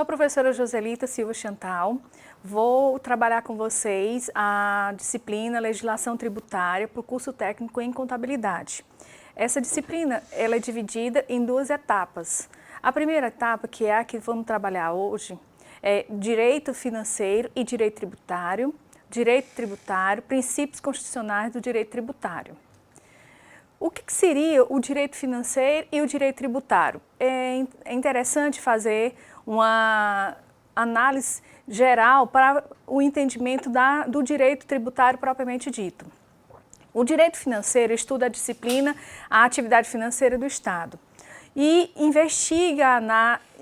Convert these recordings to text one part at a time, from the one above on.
professora Joselita Silva Chantal, vou trabalhar com vocês a disciplina Legislação Tributária para o curso técnico em Contabilidade. Essa disciplina ela é dividida em duas etapas. A primeira etapa, que é a que vamos trabalhar hoje, é Direito Financeiro e Direito Tributário, Princípios Constitucionais do Direito Tributário. O que seria o direito financeiro e o direito tributário? É interessante fazer uma análise geral para o entendimento do direito tributário propriamente dito. O direito financeiro estuda a disciplina, a atividade financeira do Estado e investiga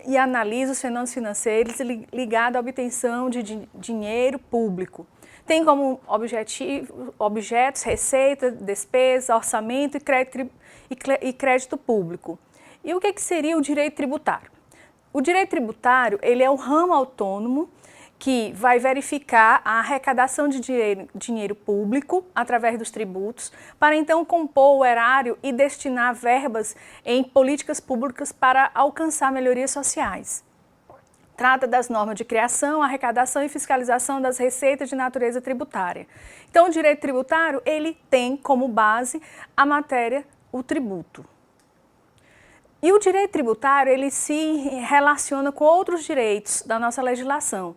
e analisa os fenômenos financeiros ligados à obtenção de dinheiro público. Tem como objetos receita, despesa, orçamento e crédito público. E o que seria o direito tributário? O direito tributário ele é um ramo autônomo que vai verificar a arrecadação de dinheiro público através dos tributos, para então compor o erário e destinar verbas em políticas públicas para alcançar melhorias sociais. Trata das normas de criação, arrecadação e fiscalização das receitas de natureza tributária. Então, o direito tributário, ele tem como base a matéria, o tributo. E o direito tributário, ele se relaciona com outros direitos da nossa legislação,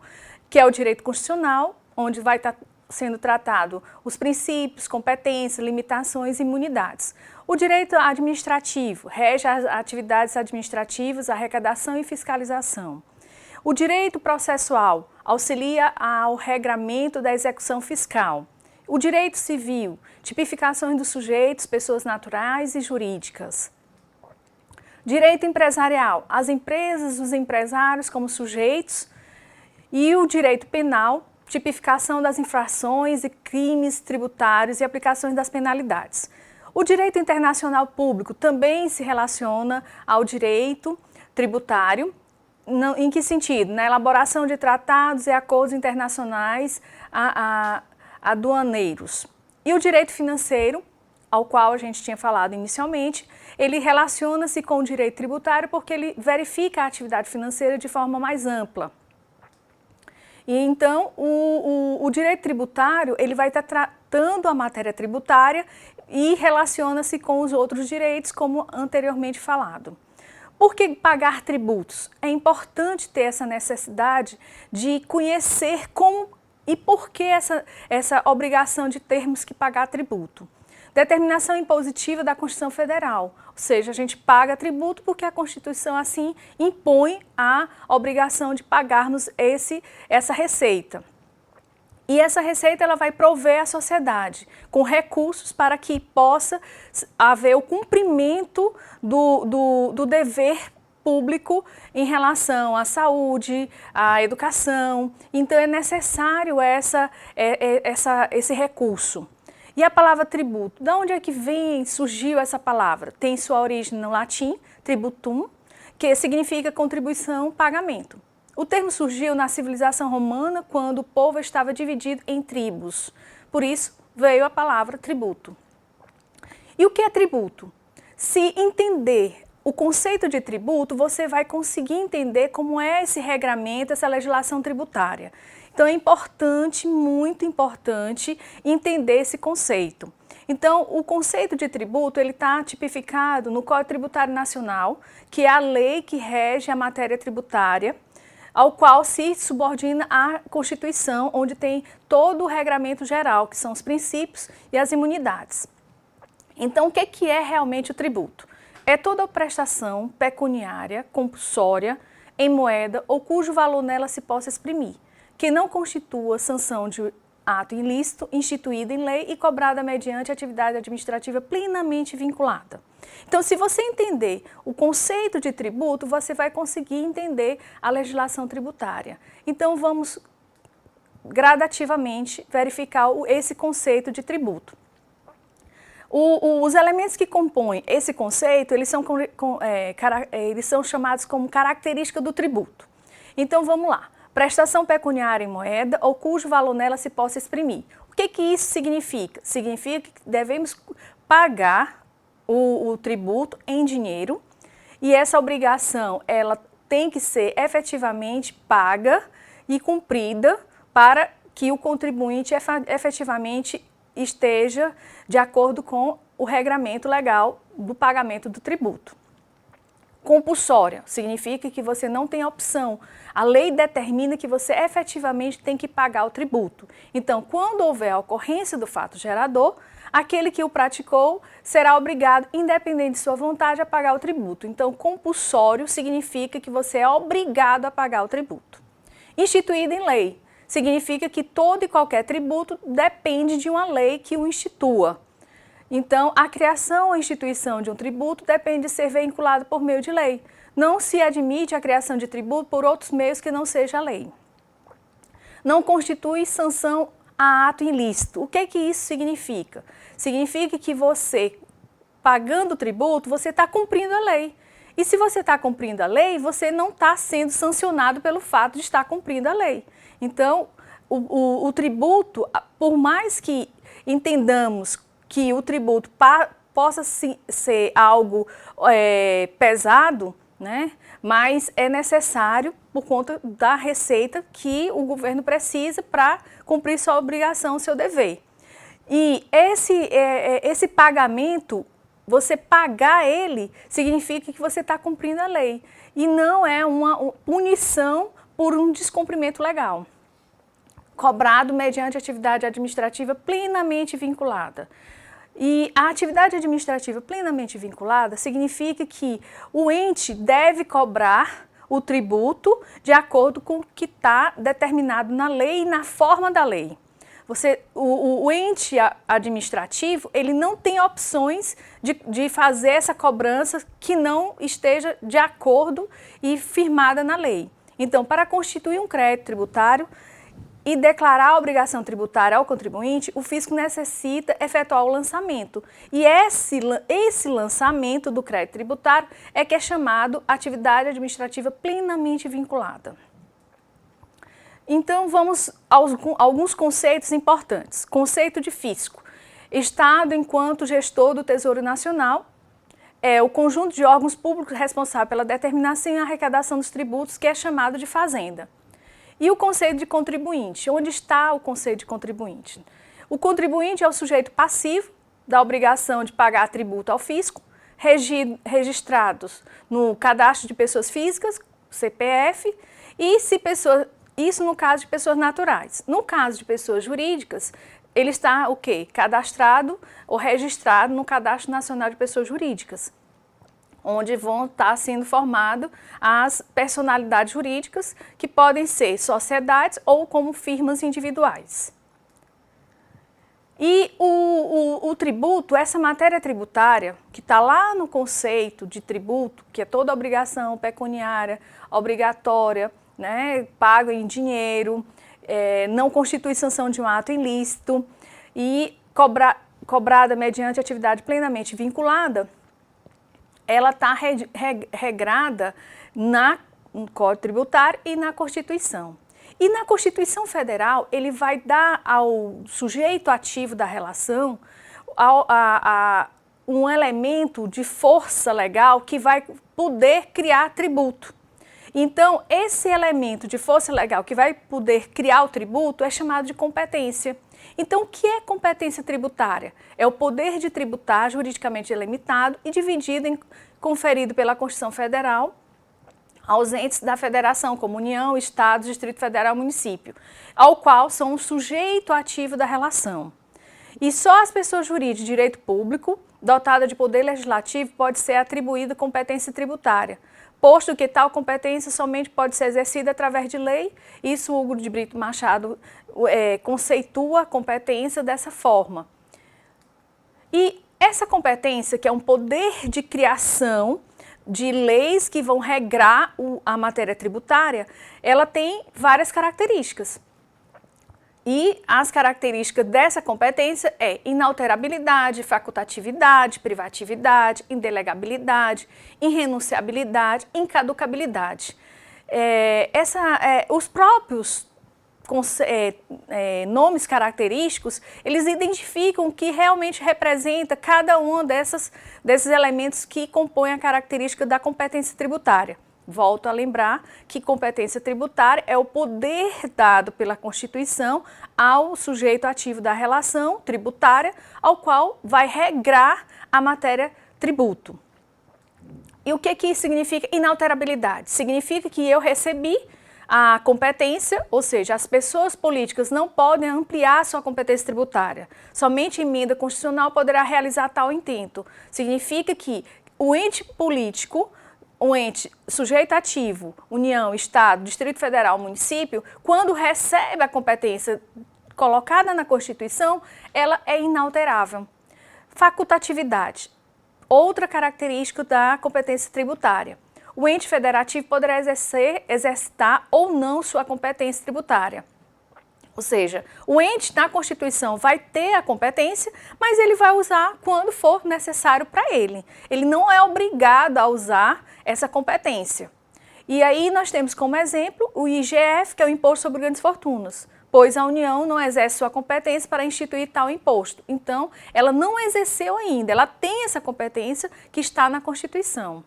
que é o direito constitucional, onde vai estar sendo tratado os princípios, competências, limitações e imunidades. O direito administrativo rege as atividades administrativas, arrecadação e fiscalização. O direito processual auxilia ao regramento da execução fiscal. O direito civil, tipificações dos sujeitos, pessoas naturais e jurídicas. Direito empresarial, as empresas, os empresários como sujeitos. E o direito penal, tipificação das infrações e crimes tributários e aplicações das penalidades. O direito internacional público também se relaciona ao direito tributário. Em que sentido? Na elaboração de tratados e acordos internacionais aduaneiros. E o direito financeiro, ao qual a gente tinha falado inicialmente, ele relaciona-se com o direito tributário porque ele verifica a atividade financeira de forma mais ampla. E então, o direito tributário, ele vai estar tratando a matéria tributária e relaciona-se com os outros direitos, como anteriormente falado. Por que pagar tributos? É importante ter essa necessidade de conhecer como e por que essa obrigação de termos que pagar tributo. Determinação impositiva da Constituição Federal, ou seja, a gente paga tributo porque a Constituição assim impõe a obrigação de pagarmos essa receita. E essa receita ela vai prover a sociedade com recursos para que possa haver o cumprimento do dever público em relação à saúde, à educação. Então é necessário esse recurso. E a palavra tributo, de onde é que surgiu essa palavra? Tem sua origem no latim, tributum, que significa contribuição, pagamento. O termo surgiu na civilização romana, quando o povo estava dividido em tribos. Por isso, veio a palavra tributo. E o que é tributo? Se entender o conceito de tributo, você vai conseguir entender como é esse regramento, essa legislação tributária. Então, é importante, muito importante, entender esse conceito. Então, o conceito de tributo, ele está tipificado no Código Tributário Nacional, que é a lei que rege a matéria tributária, ao qual se subordina a Constituição, onde tem todo o regramento geral, que são os princípios e as imunidades. Então, o que é realmente o tributo? É toda prestação pecuniária, compulsória, em moeda ou cujo valor nela se possa exprimir, que não constitua sanção de ato ilícito, instituído em lei e cobrada mediante atividade administrativa plenamente vinculada. Então, se você entender o conceito de tributo, você vai conseguir entender a legislação tributária. Então, vamos gradativamente verificar esse conceito de tributo. Os elementos que compõem esse conceito, eles são chamados como característica do tributo. Então, vamos lá. Prestação pecuniária em moeda ou cujo valor nela se possa exprimir. O que isso significa? Significa que devemos pagar o tributo em dinheiro e essa obrigação ela tem que ser efetivamente paga e cumprida para que o contribuinte efetivamente esteja de acordo com o regramento legal do pagamento do tributo. Compulsória significa que você não tem opção. A lei determina que você efetivamente tem que pagar o tributo. Então, quando houver a ocorrência do fato gerador, aquele que o praticou será obrigado, independente de sua vontade, a pagar o tributo. Então, compulsório significa que você é obrigado a pagar o tributo. Instituído em lei significa que todo e qualquer tributo depende de uma lei que o institua. Então, a criação ou instituição de um tributo depende de ser vinculado por meio de lei. Não se admite a criação de tributo por outros meios que não seja a lei. Não constitui sanção a ato ilícito. O que isso significa? Significa que você, pagando o tributo, você está cumprindo a lei. E se você está cumprindo a lei, você não está sendo sancionado pelo fato de estar cumprindo a lei. Então, o tributo, por mais que entendamos que o tributo possa ser algo pesado, né? Mas é necessário por conta da receita que o governo precisa para cumprir sua obrigação, seu dever. E esse pagamento, você pagar ele, significa que você está cumprindo a lei. E não é uma punição por um descumprimento legal. Cobrado mediante atividade administrativa plenamente vinculada. E a atividade administrativa plenamente vinculada significa que o ente deve cobrar o tributo de acordo com o que está determinado na lei e na forma da lei. O ente administrativo, ele não tem opções de fazer essa cobrança que não esteja de acordo e firmada na lei. Então, para constituir um crédito tributário e declarar a obrigação tributária ao contribuinte, o fisco necessita efetuar o lançamento. E esse lançamento do crédito tributário é que é chamado atividade administrativa plenamente vinculada. Então, vamos a alguns conceitos importantes. Conceito de fisco. Estado, enquanto gestor do Tesouro Nacional, é o conjunto de órgãos públicos responsável pela determinação e arrecadação dos tributos, que é chamado de fazenda. E o conceito de contribuinte. Onde está o conceito de contribuinte? O contribuinte é o sujeito passivo da obrigação de pagar tributo ao fisco, registrados no Cadastro de Pessoas Físicas, CPF, e isso no caso de pessoas naturais. No caso de pessoas jurídicas, ele está o quê? Cadastrado ou registrado no Cadastro Nacional de Pessoas Jurídicas, onde vão estar sendo formadas as personalidades jurídicas, que podem ser sociedades ou como firmas individuais. E o tributo, essa matéria tributária, que está lá no conceito de tributo, que é toda obrigação pecuniária, obrigatória, né, pago em dinheiro, não constitui sanção de um ato ilícito e cobrada mediante atividade plenamente vinculada, ela está regrada no Código Tributário e na Constituição. E na Constituição Federal, ele vai dar ao sujeito ativo da relação um elemento de força legal que vai poder criar tributo. Então, esse elemento de força legal que vai poder criar o tributo é chamado de competência. Então, o que é competência tributária? É o poder de tributar juridicamente delimitado e dividido conferido pela Constituição Federal aos entes da Federação, como União, Estado, Distrito Federal e Município, ao qual são o sujeito ativo da relação. E só as pessoas jurídicas de direito público, dotada de poder legislativo, pode ser atribuída competência tributária, posto que tal competência somente pode ser exercida através de lei. Isso Hugo de Brito Machado conceitua a competência dessa forma. E essa competência, que é um poder de criação de leis que vão regrar a matéria tributária, ela tem várias características. E as características dessa competência é inalterabilidade, facultatividade, privatividade, indelegabilidade, irrenunciabilidade, incaducabilidade. Os próprios nomes característicos, eles identificam o que realmente representa cada um desses elementos que compõem a característica da competência tributária. Volto a lembrar que competência tributária é o poder dado pela Constituição ao sujeito ativo da relação tributária, ao qual vai regrar a matéria tributo. E o que significa inalterabilidade? Significa que eu recebi a competência, ou seja, as pessoas políticas não podem ampliar sua competência tributária. Somente emenda constitucional poderá realizar tal intento. Significa que o ente político, o ente sujeito ativo, União, Estado, Distrito Federal, município, quando recebe a competência colocada na Constituição, ela é inalterável. Facultatividade, outra característica da competência tributária. O ente federativo poderá exercitar ou não sua competência tributária. Ou seja, o ente na Constituição vai ter a competência, mas ele vai usar quando for necessário para ele. Ele não é obrigado a usar essa competência. E aí nós temos como exemplo o IGF, que é o Imposto sobre Grandes Fortunas, pois a União não exerce sua competência para instituir tal imposto. Então, ela não exerceu ainda, ela tem essa competência que está na Constituição.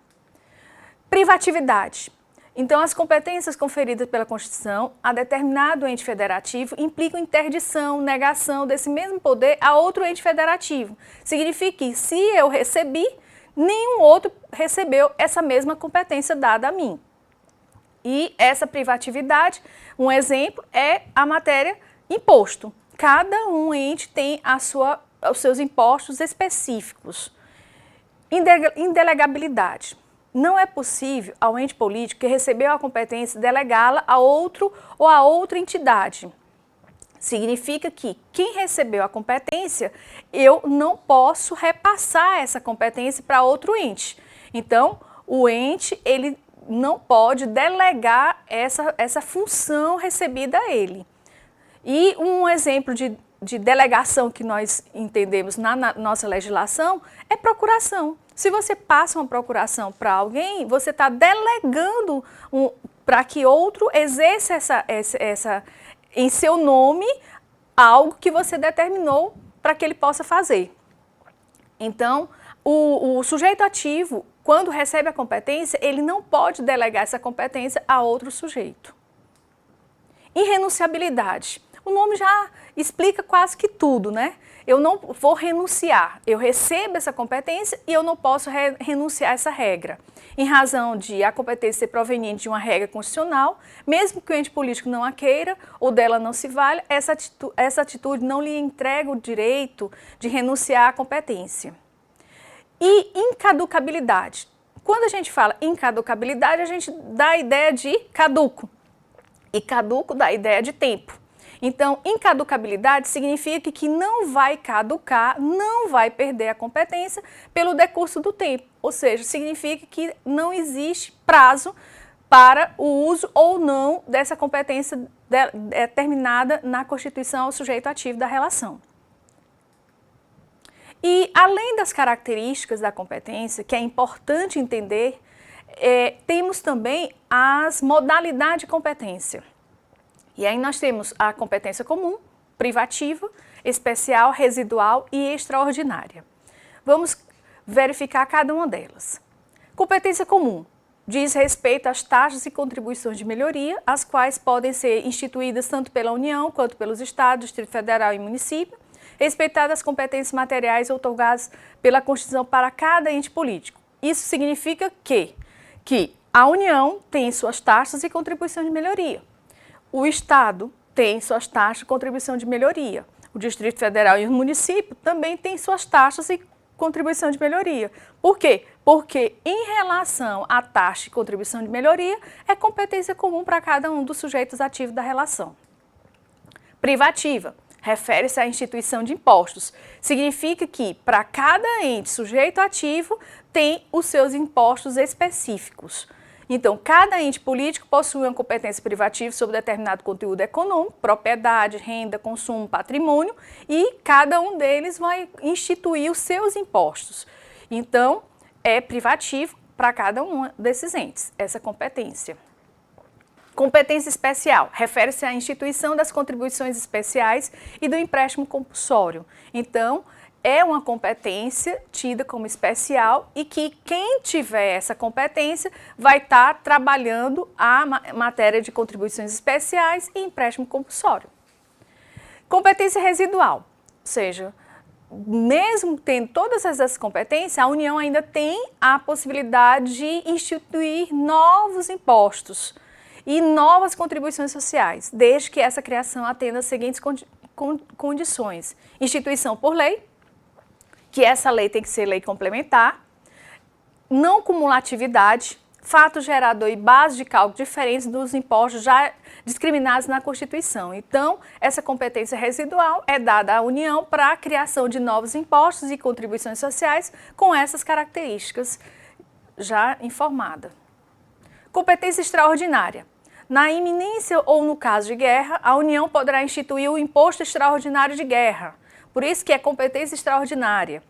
Privatividade. Então, as competências conferidas pela Constituição a determinado ente federativo implicam interdição, negação desse mesmo poder a outro ente federativo. Significa que, se eu recebi, nenhum outro recebeu essa mesma competência dada a mim. E essa privatividade, um exemplo, é a matéria imposto. Cada um ente tem os seus impostos específicos. Indelegabilidade. Não é possível ao ente político que recebeu a competência delegá-la a outro ou a outra entidade. Significa que quem recebeu a competência, eu não posso repassar essa competência para outro ente. Então, o ente, ele não pode delegar essa função recebida a ele. E um exemplo de delegação que nós entendemos na nossa legislação é procuração. Se você passa uma procuração para alguém, você está delegando para que outro exerça em seu nome algo que você determinou para que ele possa fazer. Então, o sujeito ativo, quando recebe a competência, ele não pode delegar essa competência a outro sujeito. Irrenunciabilidade. O nome já explica quase que tudo, né? Eu não vou renunciar, eu recebo essa competência e eu não posso renunciar a essa regra. Em razão de a competência ser proveniente de uma regra constitucional, mesmo que o ente político não a queira ou dela não se valha, essa atitude não lhe entrega o direito de renunciar à competência. E incaducabilidade. Quando a gente fala incaducabilidade, a gente dá a ideia de caduco. E caduco dá a ideia de tempo. Então, incaducabilidade significa que não vai caducar, não vai perder a competência pelo decurso do tempo. Ou seja, significa que não existe prazo para o uso ou não dessa competência determinada na Constituição ao sujeito ativo da relação. E, além das características da competência, que é importante entender, temos também as modalidades de competência. E aí nós temos a competência comum, privativa, especial, residual e extraordinária. Vamos verificar cada uma delas. Competência comum diz respeito às taxas e contribuições de melhoria, as quais podem ser instituídas tanto pela União quanto pelos Estados, Distrito Federal e município, respeitadas as competências materiais outorgadas pela Constituição para cada ente político. Isso significa que a União tem suas taxas e contribuição de melhoria. O Estado tem suas taxas de contribuição de melhoria. O Distrito Federal e o município também têm suas taxas e contribuição de melhoria. Por quê? Porque em relação à taxa de contribuição de melhoria, é competência comum para cada um dos sujeitos ativos da relação. Privativa refere-se à instituição de impostos. Significa que para cada ente sujeito ativo tem os seus impostos específicos. Então, cada ente político possui uma competência privativa sobre determinado conteúdo econômico, propriedade, renda, consumo, patrimônio, e cada um deles vai instituir os seus impostos. Então, é privativo para cada um desses entes, essa competência. Competência especial refere-se à instituição das contribuições especiais e do empréstimo compulsório. Então, é uma competência tida como especial e que quem tiver essa competência vai estar trabalhando a matéria de contribuições especiais e empréstimo compulsório. Competência residual, ou seja, mesmo tendo todas essas competências, a União ainda tem a possibilidade de instituir novos impostos e novas contribuições sociais, desde que essa criação atenda as seguintes condições. Instituição por lei, que essa lei tem que ser lei complementar, não cumulatividade, fato gerador e base de cálculo diferentes dos impostos já discriminados na Constituição. Então, essa competência residual é dada à União para a criação de novos impostos e contribuições sociais com essas características já informadas. Competência extraordinária. Na iminência ou no caso de guerra, a União poderá instituir o imposto extraordinário de guerra. Por isso que é competência extraordinária,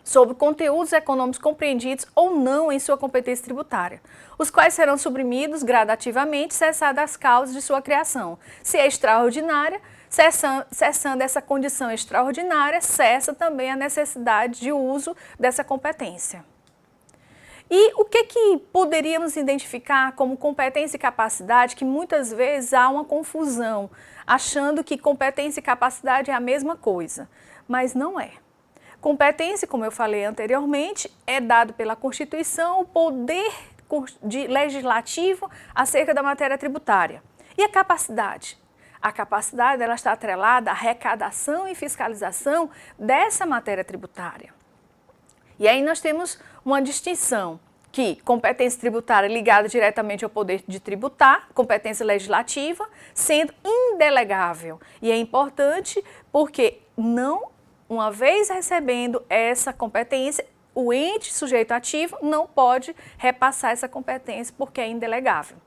sobre conteúdos econômicos compreendidos ou não em sua competência tributária, os quais serão suprimidos gradativamente, cessadas as causas de sua criação. Se é extraordinária, cessando essa condição extraordinária, cessa também a necessidade de uso dessa competência. E o que poderíamos identificar como competência e capacidade, que muitas vezes há uma confusão, achando que competência e capacidade é a mesma coisa, mas não é. Competência, como eu falei anteriormente, é dado pela Constituição o poder legislativo acerca da matéria tributária. E a capacidade? A capacidade ela está atrelada à arrecadação e fiscalização dessa matéria tributária. E aí nós temos uma distinção que competência tributária ligada diretamente ao poder de tributar, competência legislativa, sendo indelegável. E é importante porque uma vez recebendo essa competência, o ente sujeito ativo não pode repassar essa competência porque é indelegável.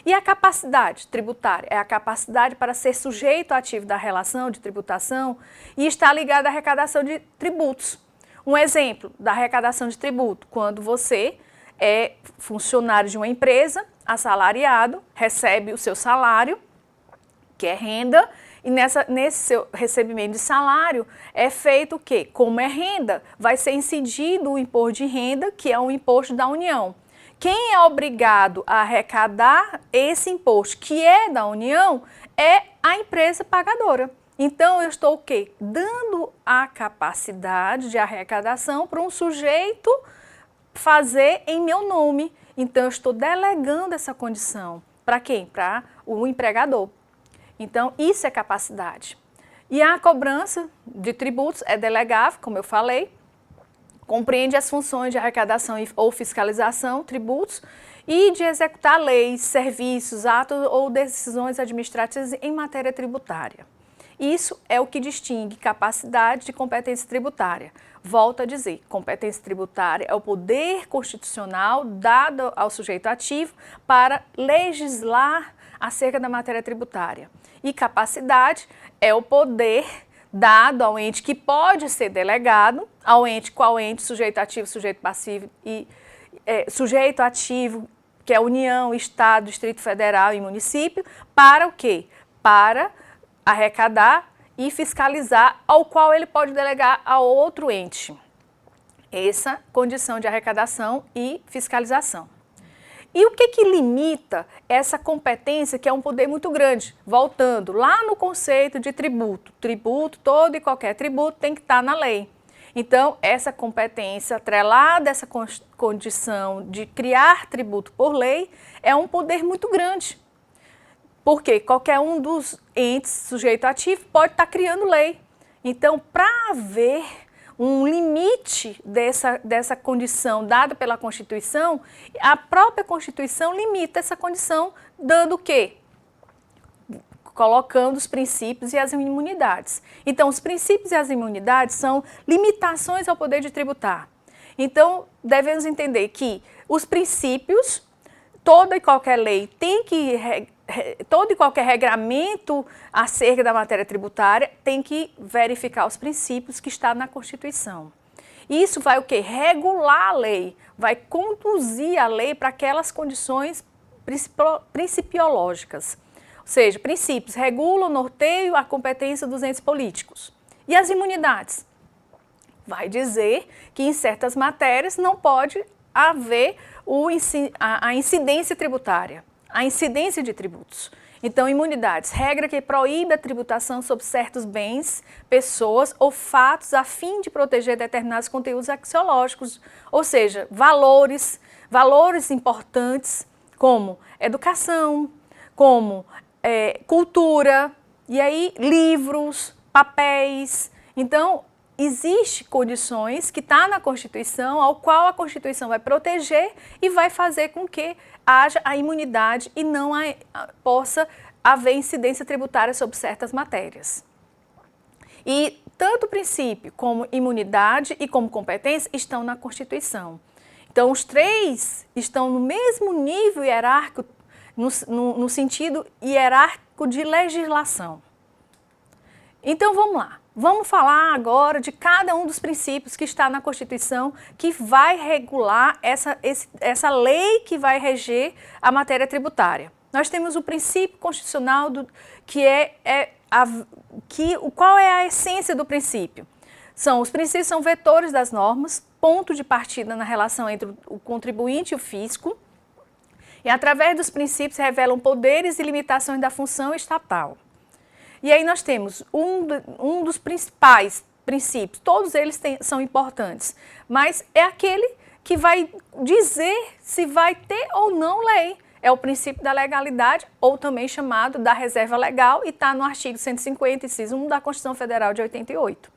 E a capacidade tributária é a capacidade para ser sujeito ativo da relação de tributação e está ligada à arrecadação de tributos. Um exemplo da arrecadação de tributo, quando você é funcionário de uma empresa, assalariado, recebe o seu salário, que é renda, e nesse seu recebimento de salário é feito o quê? Como é renda, vai ser incidido o imposto de renda, que é um imposto da União. Quem é obrigado a arrecadar esse imposto, que é da União, é a empresa pagadora. Então, eu estou o quê? Dando a capacidade de arrecadação para um sujeito fazer em meu nome. Então, eu estou delegando essa condição. Para quem? Para o empregador. Então, isso é capacidade. E a cobrança de tributos é delegável, como eu falei, compreende as funções de arrecadação ou fiscalização, tributos, e de executar leis, serviços, atos ou decisões administrativas em matéria tributária. Isso é o que distingue capacidade de competência tributária. Volto a dizer, competência tributária é o poder constitucional dado ao sujeito ativo para legislar acerca da matéria tributária. E capacidade é o poder dado ao ente que pode ser delegado, ao ente, qual ente, sujeito ativo, sujeito passivo e sujeito ativo, que é União, Estado, Distrito Federal e município, para o quê? Para arrecadar e fiscalizar, ao qual ele pode delegar a outro ente. Essa condição de arrecadação e fiscalização. E o que limita essa competência, que é um poder muito grande? Voltando lá no conceito de tributo. Tributo, todo e qualquer tributo tem que estar na lei. Então, essa competência atrelada a essa condição de criar tributo por lei é um poder muito grande. Porque qualquer um dos entes sujeito ativo pode estar criando lei. Então, para haver um limite dessa condição dada pela Constituição, a própria Constituição limita essa condição dando o quê? Colocando os princípios e as imunidades. Então, os princípios e as imunidades são limitações ao poder de tributar. Então, devemos entender que os princípios, toda e qualquer lei tem que todo e qualquer regramento acerca da matéria tributária tem que verificar os princípios que estão na Constituição. Isso vai o quê? Regular a lei, vai conduzir a lei para aquelas condições principiológicas. Ou seja, princípios regulam, norteiam a competência dos entes políticos. E as imunidades? vai dizer que em certas matérias não pode haver a incidência tributária, a incidência de tributos. Então, imunidades, regra que proíbe a tributação sobre certos bens, pessoas ou fatos a fim de proteger determinados conteúdos axiológicos, ou seja, valores importantes como educação, como cultura, e aí livros, papéis. Então, existem condições que está na Constituição, ao qual a Constituição vai proteger e vai fazer com que haja a imunidade e não possa haver incidência tributária sobre certas matérias. E tanto o princípio como imunidade e como competência estão na Constituição. Então, os três estão no mesmo nível hierárquico, no sentido hierárquico de legislação. Então, vamos lá. Vamos falar agora de cada um dos princípios que está na Constituição, que vai regular essa lei que vai reger a matéria tributária. Nós temos o princípio constitucional, qual é a essência do princípio? Os princípios são vetores das normas, ponto de partida na relação entre o contribuinte e o fisco, e através dos princípios revelam poderes e limitações da função estatal. E aí nós temos um dos principais princípios, todos eles são importantes, mas é aquele que vai dizer se vai ter ou não lei. É o princípio da legalidade, ou também chamado da reserva legal, e está no artigo 150, inciso 1 da Constituição Federal de 88.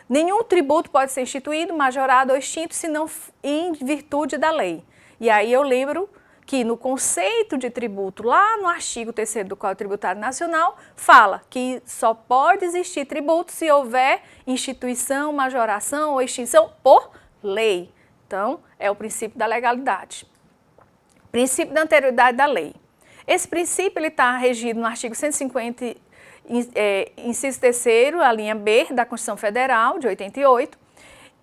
Nenhum tributo pode ser instituído, majorado ou extinto, senão em virtude da lei. E aí eu lembro que no conceito de tributo, lá no artigo 3º do Código Tributário Nacional, fala que só pode existir tributo se houver instituição, majoração ou extinção por lei. Então, é o princípio da legalidade. Princípio da anterioridade da lei. Esse princípio está regido no artigo 150, inciso 3º, a linha B da Constituição Federal de 88.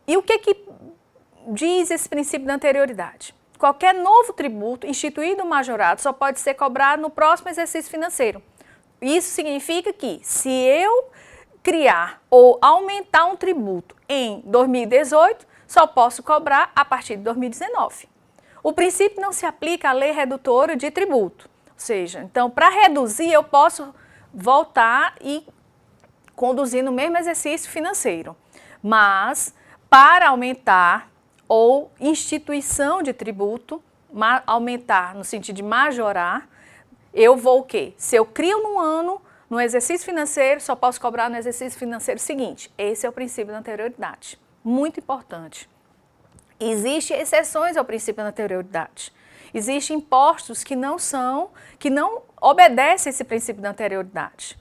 E o que diz esse princípio da anterioridade? Qualquer novo tributo instituído ou majorado só pode ser cobrado no próximo exercício financeiro. Isso significa que, se eu criar ou aumentar um tributo em 2018, só posso cobrar a partir de 2019. O princípio não se aplica à lei redutora de tributo. Ou seja, então, para reduzir, eu posso voltar e conduzir no mesmo exercício financeiro. Mas, para aumentar ou instituição de tributo, aumentar no sentido de majorar, eu vou o quê? Se eu crio num ano, no exercício financeiro, só posso cobrar no exercício financeiro seguinte. Esse é o princípio da anterioridade. Muito importante. Existem exceções ao princípio da anterioridade. Existem impostos que não obedecem esse princípio da anterioridade.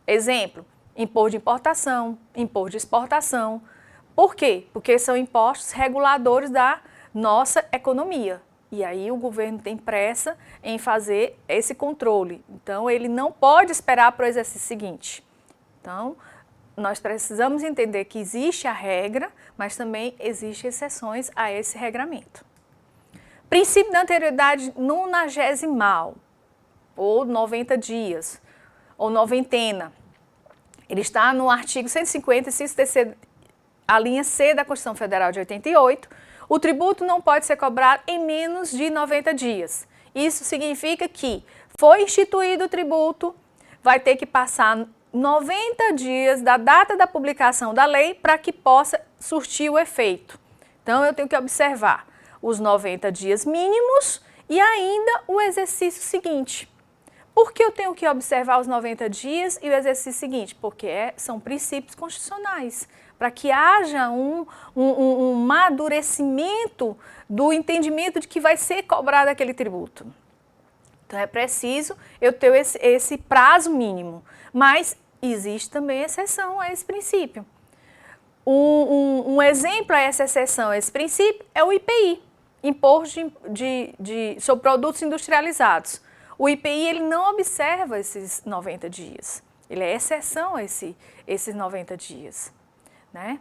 Exemplo, imposto de importação, imposto de exportação. Por quê? Porque são impostos reguladores da nossa economia. E aí o governo tem pressa em fazer esse controle. Então, ele não pode esperar para o exercício seguinte. Então, nós precisamos entender que existe a regra, mas também existem exceções a esse regramento. Princípio da anterioridade nonagesimal, ou 90 dias, ou noventena. Ele está no artigo 150, inciso 3º, a linha C da Constituição Federal de 88, o tributo não pode ser cobrado em menos de 90 dias. Isso significa que foi instituído o tributo, vai ter que passar 90 dias da data da publicação da lei para que possa surtir o efeito. Então, eu tenho que observar os 90 dias mínimos e ainda o exercício seguinte. Por que eu tenho que observar os 90 dias e o exercício seguinte? Porque são princípios constitucionais, para que haja um amadurecimento do entendimento de que vai ser cobrado aquele tributo. Então, é preciso eu ter esse prazo mínimo, mas existe também exceção a esse princípio. Um exemplo a essa exceção, a esse princípio, é o IPI, Imposto sobre Produtos Industrializados. O IPI ele não observa esses 90 dias, ele é exceção a esses 90 dias. Né?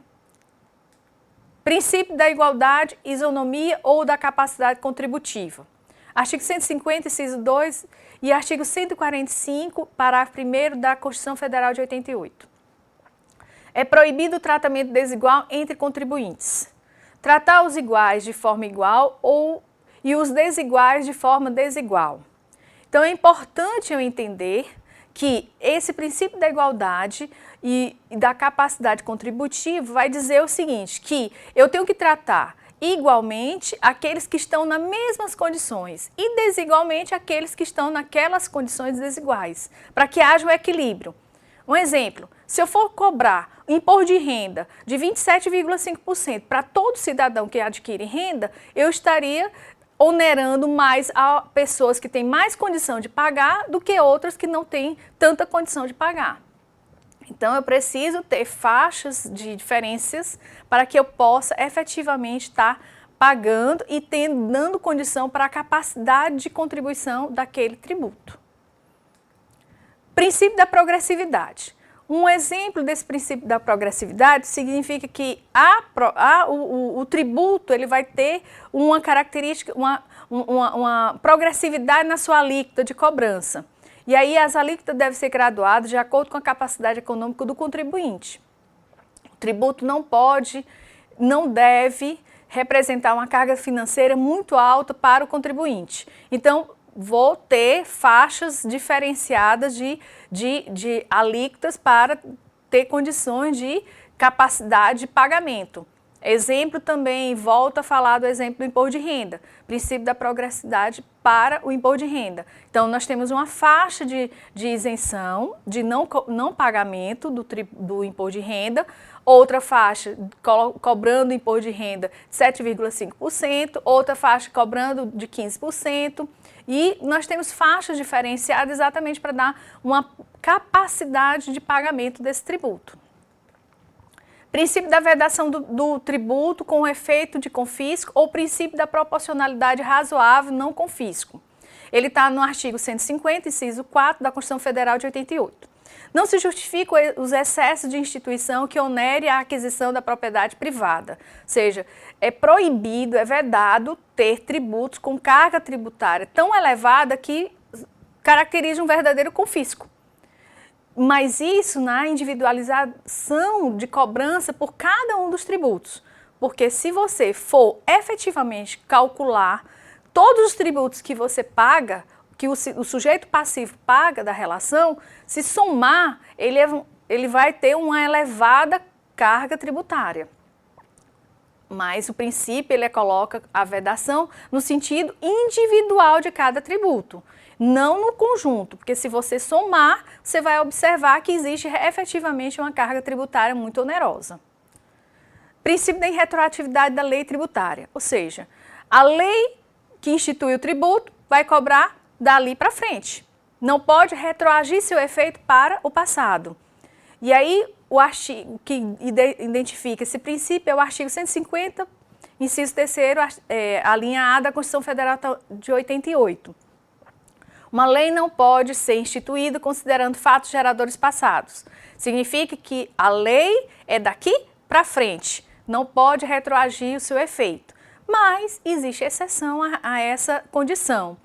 Princípio da igualdade, isonomia ou da capacidade contributiva. Artigo 150, inciso 2 e artigo 145, parágrafo 1º da Constituição Federal de 88. É proibido o tratamento desigual entre contribuintes. Tratar os iguais de forma igual e os desiguais de forma desigual. Então é importante eu entender que esse princípio da igualdade e da capacidade contributiva vai dizer o seguinte, que eu tenho que tratar igualmente aqueles que estão nas mesmas condições e desigualmente aqueles que estão naquelas condições desiguais, para que haja um equilíbrio. Um exemplo, se eu for cobrar imposto de renda de 27,5% para todo cidadão que adquire renda, eu estaria onerando mais a pessoas que têm mais condição de pagar do que outras que não têm tanta condição de pagar. Então, eu preciso ter faixas de diferenças para que eu possa efetivamente estar pagando e dando condição para a capacidade de contribuição daquele tributo. Princípio da progressividade. Um exemplo desse princípio da progressividade significa que o tributo ele vai ter uma característica, uma progressividade na sua alíquota de cobrança. E aí as alíquotas devem ser graduadas de acordo com a capacidade econômica do contribuinte. O tributo não deve representar uma carga financeira muito alta para o contribuinte. Então, vou ter faixas diferenciadas de alíquotas para ter condições de capacidade de pagamento. Exemplo também, volto a falar do exemplo do imposto de renda, princípio da progressividade para o imposto de renda. Então, nós temos uma faixa de isenção, de não pagamento do imposto de renda, outra faixa cobrando imposto de renda de 7,5%, outra faixa cobrando de 15%, e nós temos faixas diferenciadas exatamente para dar uma capacidade de pagamento desse tributo. Princípio da vedação do tributo com efeito de confisco ou princípio da proporcionalidade razoável não confisco. Ele está no artigo 150, inciso 4 da Constituição Federal de 88. Não se justificam os excessos de instituição que onere a aquisição da propriedade privada. Ou seja, é proibido, é vedado ter tributos com carga tributária tão elevada que caracteriza um verdadeiro confisco. Mas isso na individualização de cobrança por cada um dos tributos. Porque se você for efetivamente calcular todos os tributos que você paga, que o sujeito passivo paga da relação, se somar, ele vai ter uma elevada carga tributária. Mas o princípio ele coloca a vedação no sentido individual de cada tributo, não no conjunto, porque se você somar, você vai observar que existe efetivamente uma carga tributária muito onerosa. Princípio da irretroatividade da lei tributária, ou seja, a lei que institui o tributo vai cobrar dali para frente. Não pode retroagir seu efeito para o passado. E aí, o artigo que identifica esse princípio é o artigo 150, inciso 3º, a linha A da Constituição Federal de 88. Uma lei não pode ser instituída considerando fatos geradores passados. Significa que a lei é daqui para frente, não pode retroagir o seu efeito. Mas existe exceção a essa condição.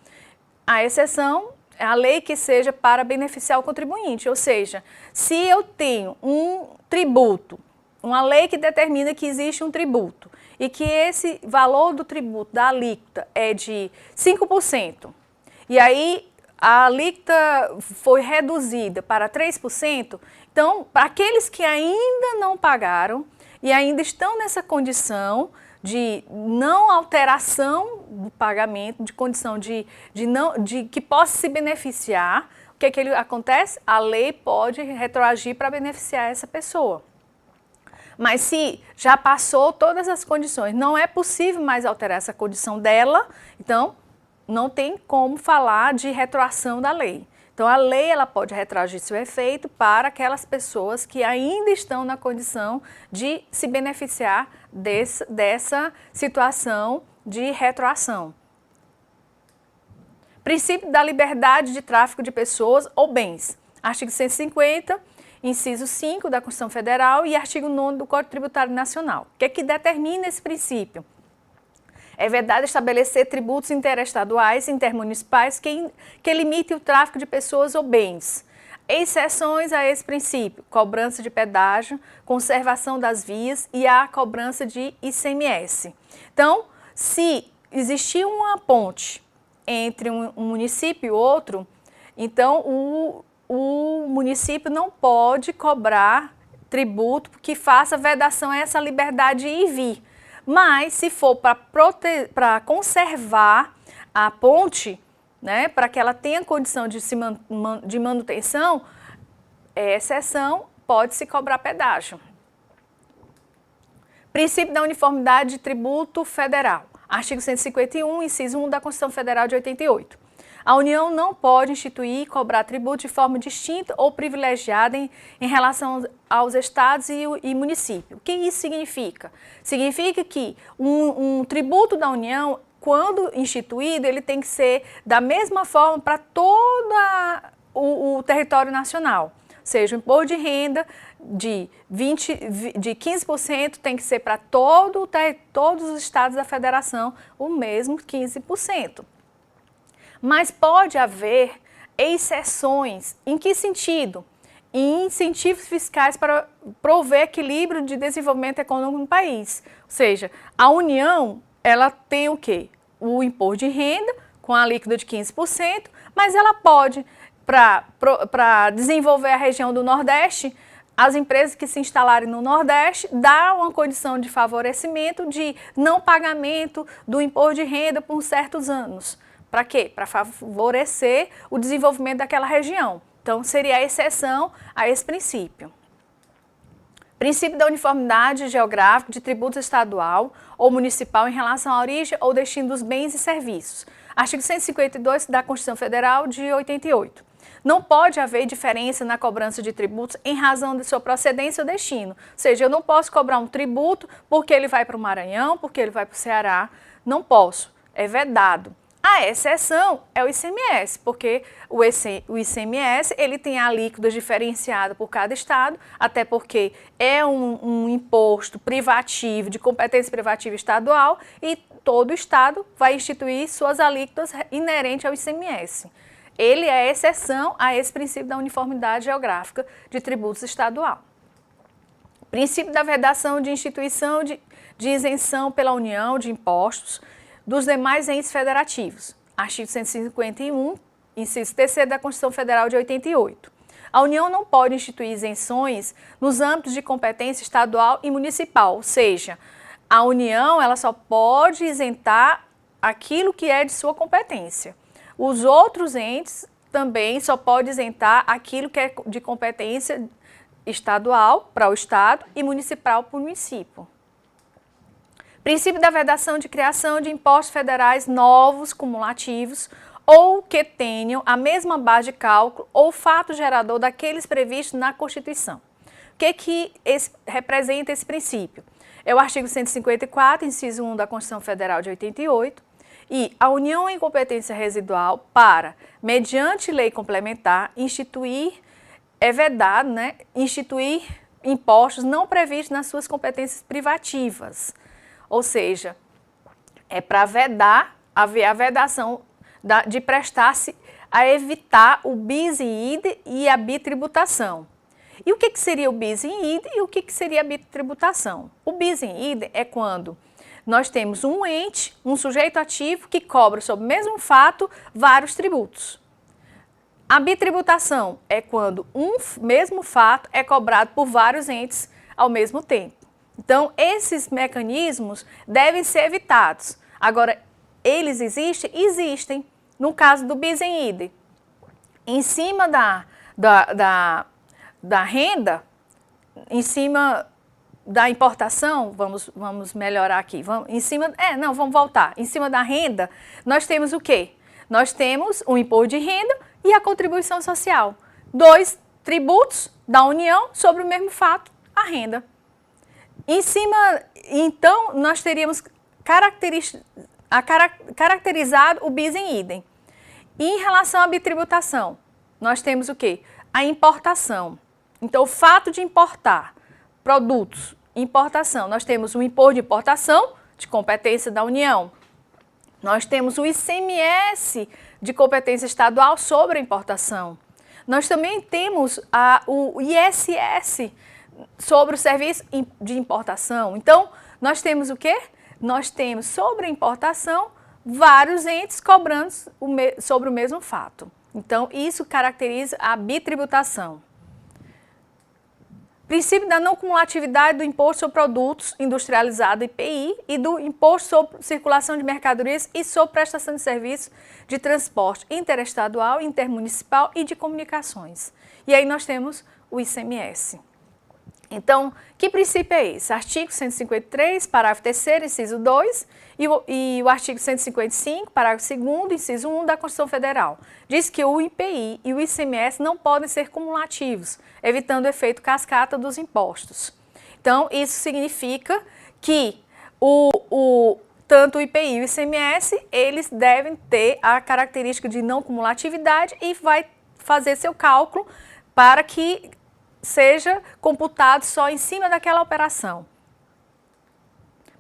A exceção é a lei que seja para beneficiar o contribuinte, ou seja, se eu tenho um tributo, uma lei que determina que existe um tributo e que esse valor do tributo, da alíquota, é de 5%, e aí a alíquota foi reduzida para 3%, então, para aqueles que ainda não pagaram e ainda estão nessa condição de não alteração do pagamento, de condição de que possa se beneficiar, o que acontece? A lei pode retroagir para beneficiar essa pessoa. Mas se já passou todas as condições, não é possível mais alterar essa condição dela, então não tem como falar de retroação da lei. Então a lei ela pode retroagir seu efeito para aquelas pessoas que ainda estão na condição de se beneficiar dessa situação de retroação. Princípio da liberdade de tráfico de pessoas ou bens. Artigo 150, inciso 5 da Constituição Federal e artigo 9º do Código Tributário Nacional. O que é que determina esse princípio? É vedado estabelecer tributos interestaduais e intermunicipais que limitem o tráfico de pessoas ou bens. exceções a esse princípio: cobrança de pedágio, conservação das vias e a cobrança de ICMS. Então, se existir uma ponte entre um município e outro, então o município não pode cobrar tributo que faça vedação a essa liberdade de ir e vir. Mas, se for para conservar a ponte, né, para que ela tenha condição de manutenção, exceção, pode-se cobrar pedágio. Princípio da uniformidade de tributo federal. Artigo 151, inciso 1 da Constituição Federal de 88. A União não pode instituir e cobrar tributo de forma distinta ou privilegiada em relação aos estados e municípios. O que isso significa? Significa que um tributo da União, quando instituído, ele tem que ser da mesma forma para todo o território nacional. Ou seja, o imposto de renda de 15% tem que ser para todos os estados da federação o mesmo 15%. Mas pode haver exceções. Em que sentido? Em incentivos fiscais para prover equilíbrio de desenvolvimento econômico no país. Ou seja, a União, ela tem o quê? O imposto de renda com a alíquota de 15%, mas ela pode, para desenvolver a região do Nordeste, as empresas que se instalarem no Nordeste, dar uma condição de favorecimento de não pagamento do imposto de renda por certos anos. Para quê? Para favorecer o desenvolvimento daquela região. Então, seria a exceção a esse princípio. Princípio da uniformidade geográfica de tributo estadual ou municipal em relação à origem ou destino dos bens e serviços. Artigo 152 da Constituição Federal de 88. Não pode haver diferença na cobrança de tributos em razão de sua procedência ou destino. Ou seja, eu não posso cobrar um tributo porque ele vai para o Maranhão, porque ele vai para o Ceará. Não posso. É vedado. A exceção é o ICMS, porque o ICMS ele tem alíquotas diferenciadas por cada estado, até porque é um imposto privativo, de competência privativa estadual, e todo estado vai instituir suas alíquotas inerentes ao ICMS. Ele é exceção a esse princípio da uniformidade geográfica de tributos estadual. Princípio da vedação de instituição de isenção pela União de impostos dos demais entes federativos. Artigo 151, inciso 3º da Constituição Federal de 88. A União não pode instituir isenções nos âmbitos de competência estadual e municipal, ou seja, a União ela só pode isentar aquilo que é de sua competência. Os outros entes também só podem isentar aquilo que é de competência estadual para o estado e municipal para o município. Princípio da vedação de criação de impostos federais novos, cumulativos, ou que tenham a mesma base de cálculo ou fato gerador daqueles previstos na Constituição. O que representa esse princípio? É o artigo 154, inciso 1 da Constituição Federal de 88, e a União em competência residual para, mediante lei complementar, instituir impostos não previstos nas suas competências privativas. Ou seja, é para vedar, haver a vedação de prestar-se a evitar o bis in idem e a bitributação. E o que seria o bis in idem e o que seria a bitributação? O bis in idem é quando nós temos um ente, um sujeito ativo que cobra sobre o mesmo fato vários tributos. A bitributação é quando um mesmo fato é cobrado por vários entes ao mesmo tempo. Então, esses mecanismos devem ser evitados. Agora, eles existem? Existem. No caso do bis in idem, em cima da renda, em cima da importação, vamos melhorar aqui, vamos voltar. Em cima da renda, nós temos o quê? Nós temos o imposto de renda e a contribuição social. 2 tributos da União sobre o mesmo fato, a renda. Então, nós teríamos caracterizado o bis in idem. E em relação à bitributação, nós temos o quê? A importação. Então, o fato de importar produtos, importação, nós temos o imposto de importação, de competência da União. Nós temos o ICMS de competência estadual sobre a importação. Nós também temos o ISS sobre o serviço de importação. Então, nós temos o quê? Nós temos sobre a importação vários entes cobrando sobre o mesmo fato. Então, isso caracteriza a bitributação. Princípio da não cumulatividade do Imposto sobre Produtos Industrializados, IPI, e do Imposto sobre Circulação de Mercadorias e sobre Prestação de Serviços de Transporte Interestadual, Intermunicipal e de Comunicações. E aí nós temos o ICMS. Então, que princípio é esse? Artigo 153, parágrafo 3º, inciso 2, e o artigo 155, parágrafo 2º, inciso 1 da Constituição Federal. Diz que o IPI e o ICMS não podem ser cumulativos, evitando o efeito cascata dos impostos. Então, isso significa que tanto o IPI e o ICMS, eles devem ter a característica de não cumulatividade e vai fazer seu cálculo para que seja computado só em cima daquela operação.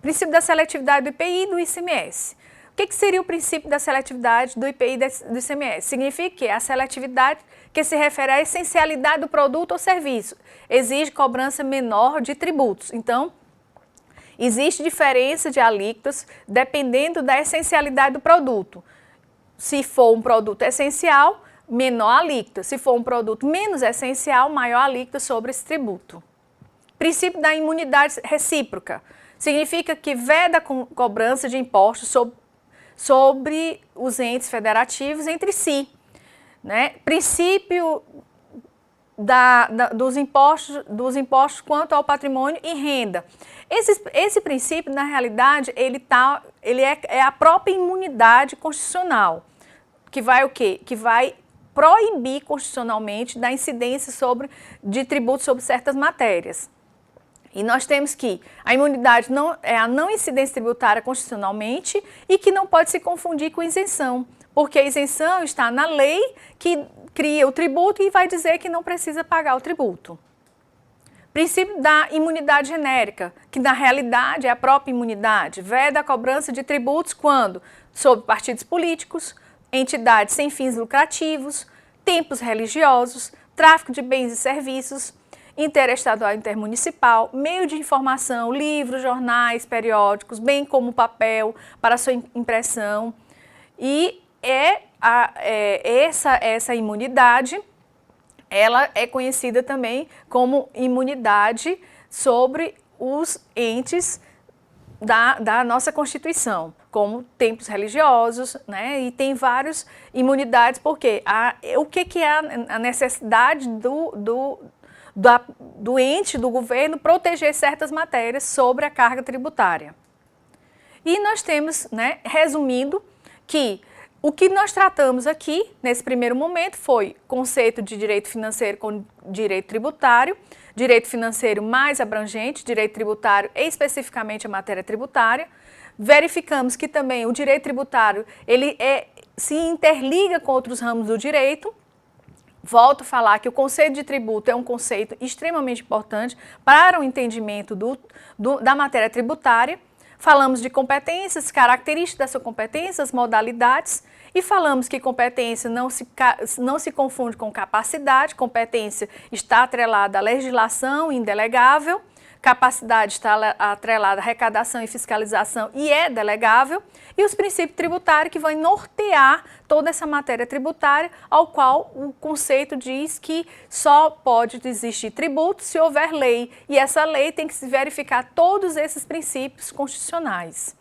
Princípio da seletividade do IPI e do ICMS. O que seria o princípio da seletividade do IPI e do ICMS? Significa que a seletividade que se refere à essencialidade do produto ou serviço exige cobrança menor de tributos. Então, existe diferença de alíquotas dependendo da essencialidade do produto. Se for um produto essencial, menor alíquota. Se for um produto menos essencial, maior alíquota sobre esse tributo. Princípio da imunidade recíproca. Significa que veda a cobrança de impostos sobre os entes federativos entre si. Né? Princípio dos impostos quanto ao patrimônio e renda. Esse princípio, na realidade, ele é a própria imunidade constitucional. Que vai o quê? Que vai proibir constitucionalmente da incidência de tributos sobre certas matérias. E nós temos que a imunidade é a não incidência tributária constitucionalmente e que não pode se confundir com isenção, porque a isenção está na lei que cria o tributo e vai dizer que não precisa pagar o tributo. Princípio da imunidade genérica, que na realidade é a própria imunidade, veda a cobrança de tributos quando? Sobre partidos políticos, entidades sem fins lucrativos, templos religiosos, tráfico de bens e serviços, interestadual e intermunicipal, meio de informação, livros, jornais, periódicos, bem como papel para sua impressão. E essa imunidade, ela é conhecida também como imunidade sobre os entes da nossa Constituição, como templos religiosos, né? E tem várias imunidades, porque o que é a necessidade do ente, do governo, proteger certas matérias sobre a carga tributária. E nós temos, né, resumindo, que o que nós tratamos aqui, nesse primeiro momento, foi conceito de direito financeiro com direito tributário, direito financeiro mais abrangente, direito tributário especificamente a matéria tributária. Verificamos que também o direito tributário ele se interliga com outros ramos do direito. Volto a falar que o conceito de tributo é um conceito extremamente importante para o entendimento da matéria tributária. Falamos de competências, características da sua competência, as modalidades, e falamos que competência não se confunde com capacidade. Competência está atrelada à legislação indelegável, capacidade está atrelada à arrecadação e fiscalização e é delegável, e os princípios tributários que vão nortear toda essa matéria tributária, ao qual o conceito diz que só pode existir tributo se houver lei, e essa lei tem que se verificar todos esses princípios constitucionais.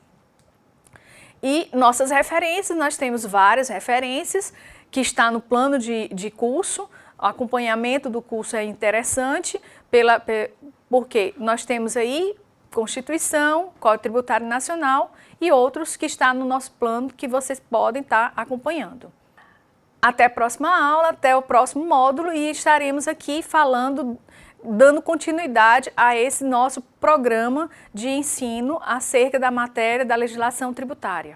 E nossas referências, nós temos várias referências que está no plano de curso. O acompanhamento do curso é interessante, porque nós temos aí Constituição, Código Tributário Nacional e outros que estão no nosso plano que vocês podem estar acompanhando. Até a próxima aula, até o próximo módulo, e estaremos aqui dando continuidade a esse nosso programa de ensino acerca da matéria da legislação tributária.